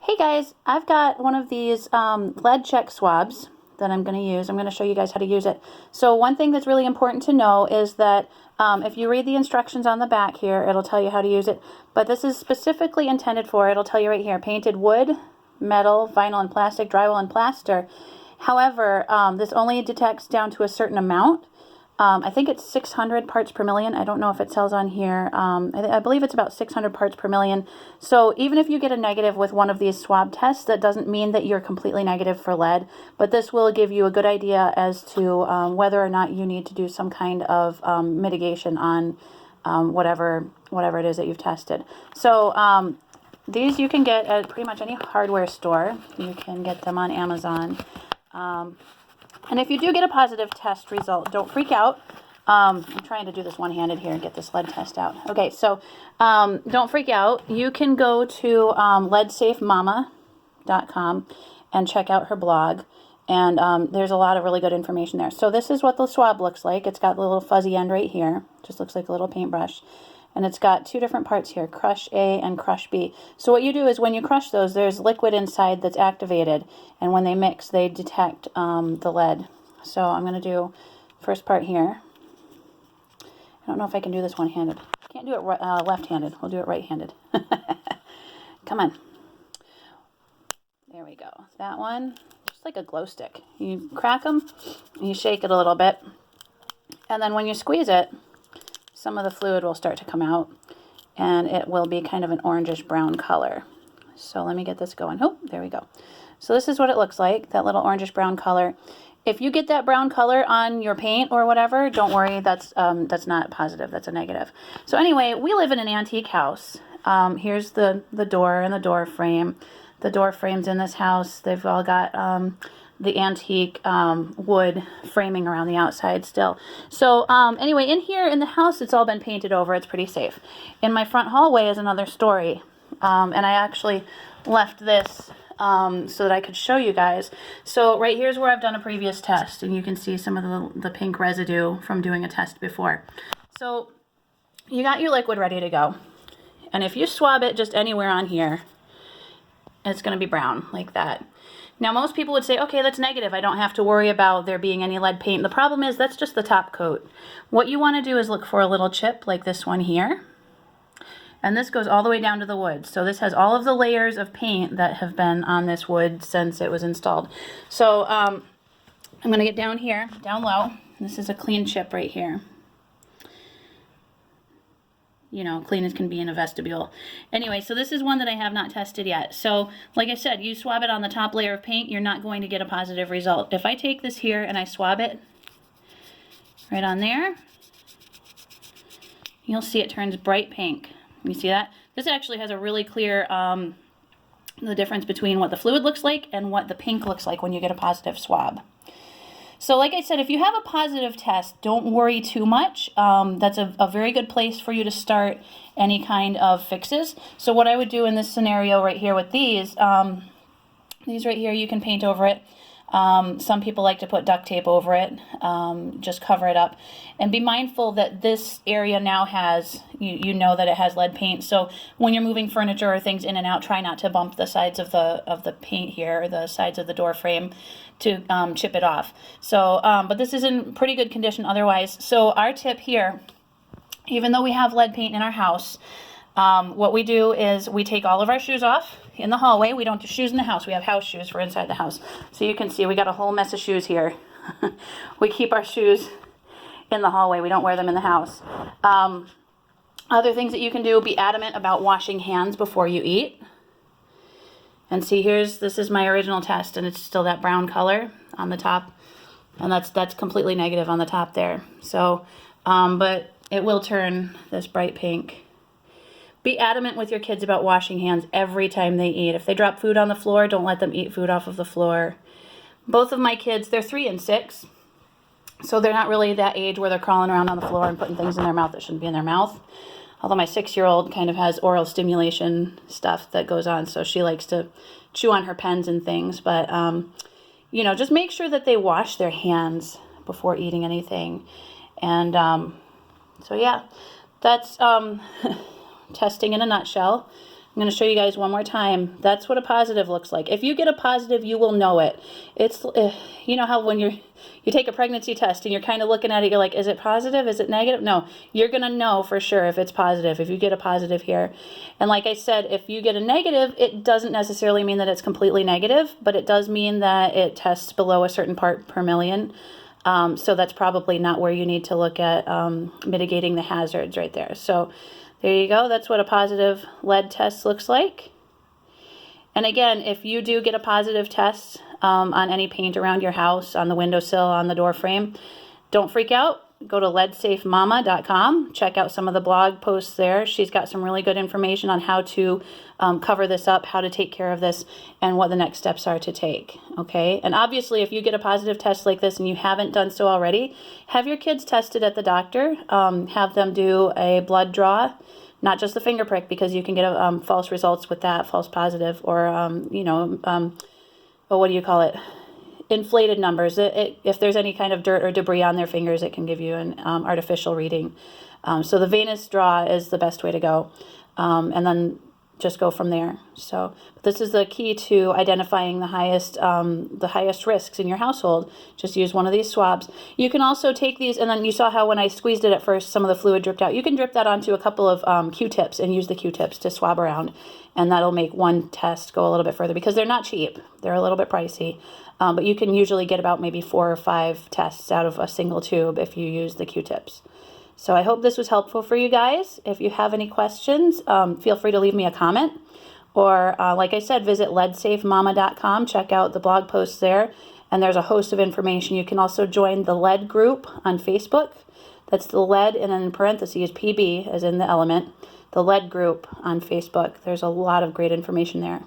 Hey guys, I've got one of these lead check swabs that I'm going to use. I'm going to show you guys how to use it. So one thing that's really important to know is that if you read the instructions on the back here, it'll tell you how to use it. But this is specifically intended for, it'll tell you right here, painted wood, metal, vinyl and plastic, drywall and plaster. However, this only detects down to a certain amount. I think it's 600 parts per million. I don't know if it tells on here. I believe it's about 600 parts per million. So even if you get a negative with one of these swab tests, that doesn't mean that you're completely negative for lead. But this will give you a good idea as to whether or not you need to do some kind of mitigation on whatever it is that you've tested. So these you can get at pretty much any hardware store. You can get them on Amazon. And if you do get a positive test result, don't freak out. I'm trying to do this one-handed here and get this lead test out. Okay, so don't freak out. You can go to leadsafemama.com and check out her blog. And there's a lot of really good information there. So this is what the swab looks like. It's got the little fuzzy end right here. Just looks like a little paintbrush. And it's got two different parts here, crush A and crush B. So what you do is when you crush those, there's liquid inside that's activated. And when they mix, they detect the lead. So I'm going to do first part here. I don't know if I can do this one-handed. Can't do it left-handed. We'll do it right-handed. Come on. There we go. That one, just like a glow stick. You crack them, and you shake it a little bit. And then when you squeeze it, some of the fluid will start to come out, and it will be kind of an orangish brown color. So let me get this going. Oh, there we go. So this is what it looks like, that little orangish brown color. If you get that brown color on your paint or whatever, don't worry, that's not positive, that's a negative. So anyway, we live in an antique house. Here's the door and the door frame. The door frames in this house, they've all got the antique wood framing around the outside still. So anyway, in here in the house, it's all been painted over. It's pretty safe. In my front hallway is another story. And I actually left this so that I could show you guys. So right here's where I've done a previous test, and you can see some of the pink residue from doing a test before. So you got your liquid ready to go. And if you swab it just anywhere on here, it's going to be brown like that. Now, most people would say, okay, that's negative. I don't have to worry about there being any lead paint. The problem is that's just the top coat. What you want to do is look for a little chip like this one here. And this goes all the way down to the wood. So this has all of the layers of paint that have been on this wood since it was installed. So I'm going to get down here, down low. This is a clean chip right here. You know, clean as can be in a vestibule. Anyway, so this is one that I have not tested yet. So, like I said, you swab it on the top layer of paint, you're not going to get a positive result. If I take this here and I swab it right on there, you'll see it turns bright pink. You see that? This actually has a really clear, the difference between what the fluid looks like and what the pink looks like when you get a positive swab. So like I said, if you have a positive test, don't worry too much. That's a very good place for you to start any kind of fixes. So what I would do in this scenario right here with these right here, you can paint over it. Some people like to put duct tape over it, just cover it up. And be mindful that this area now has, you know that it has lead paint. So when you're moving furniture or things in and out, try not to bump the sides of the paint here, or the sides of the door frame, to chip it off. So, but this is in pretty good condition otherwise. So our tip here, even though we have lead paint in our house, what we do is we take all of our shoes off in the hallway. We don't do shoes in the house. We have house shoes for inside the house. So you can see we got a whole mess of shoes here. We keep our shoes in the hallway. We don't wear them in the house. Other things that you can do, be adamant about washing hands before you eat. And see, this is my original test, and it's still that brown color on the top. And that's completely negative on the top there. So, but it will turn this bright pink. Be adamant with your kids about washing hands every time they eat. If they drop food on the floor, don't let them eat food off of the floor. Both of my kids, they're 3 and 6, so they're not really that age where they're crawling around on the floor and putting things in their mouth that shouldn't be in their mouth. Although my 6-year-old kind of has oral stimulation stuff that goes on, so she likes to chew on her pens and things. But, you know, just make sure that they wash their hands before eating anything. And so, yeah, that's... testing in a nutshell. I'm going to show you guys one more time. That's what a positive looks like. If you get a positive, you will know it. It's, you know how when you take a pregnancy test and you're kind of looking at it, you're like, is it positive? Is it negative? No, you're going to know for sure if it's positive, if you get a positive here. And like I said, if you get a negative, it doesn't necessarily mean that it's completely negative, but it does mean that it tests below a certain part per million. So that's probably not where you need to look at mitigating the hazards right there. So there you go. That's what a positive lead test looks like. And again, if you do get a positive test on any paint around your house, on the windowsill, on the door frame, don't freak out. Go to leadsafemama.com. Check out some of the blog posts there. She's got some really good information on how to cover this up, how to take care of this, and what the next steps are to take. Okay? And obviously, if you get a positive test like this and you haven't done so already, have your kids tested at the doctor. Have them do a blood draw, not just the finger prick, because you can get false results with that, false positive, or, what do you call it? Inflated numbers. If there's any kind of dirt or debris on their fingers, it can give you an artificial reading. So the venous draw is the best way to go, and then just go from there. So this is the key to identifying the highest risks in your household. Just use one of these swabs. You can also take these, and then you saw how when I squeezed it at first, some of the fluid dripped out. You can drip that onto a couple of Q-tips and use the Q-tips to swab around, and that'll make one test go a little bit further because they're not cheap. They're a little bit pricey, but you can usually get about maybe 4 or 5 tests out of a single tube if you use the Q-tips. So I hope this was helpful for you guys. If you have any questions, feel free to leave me a comment. Or, like I said, visit leadsafemama.com. Check out the blog posts there. And there's a host of information. You can also join the lead group on Facebook. That's the lead, and then in parentheses, PB, as in the element. The lead group on Facebook. There's a lot of great information there.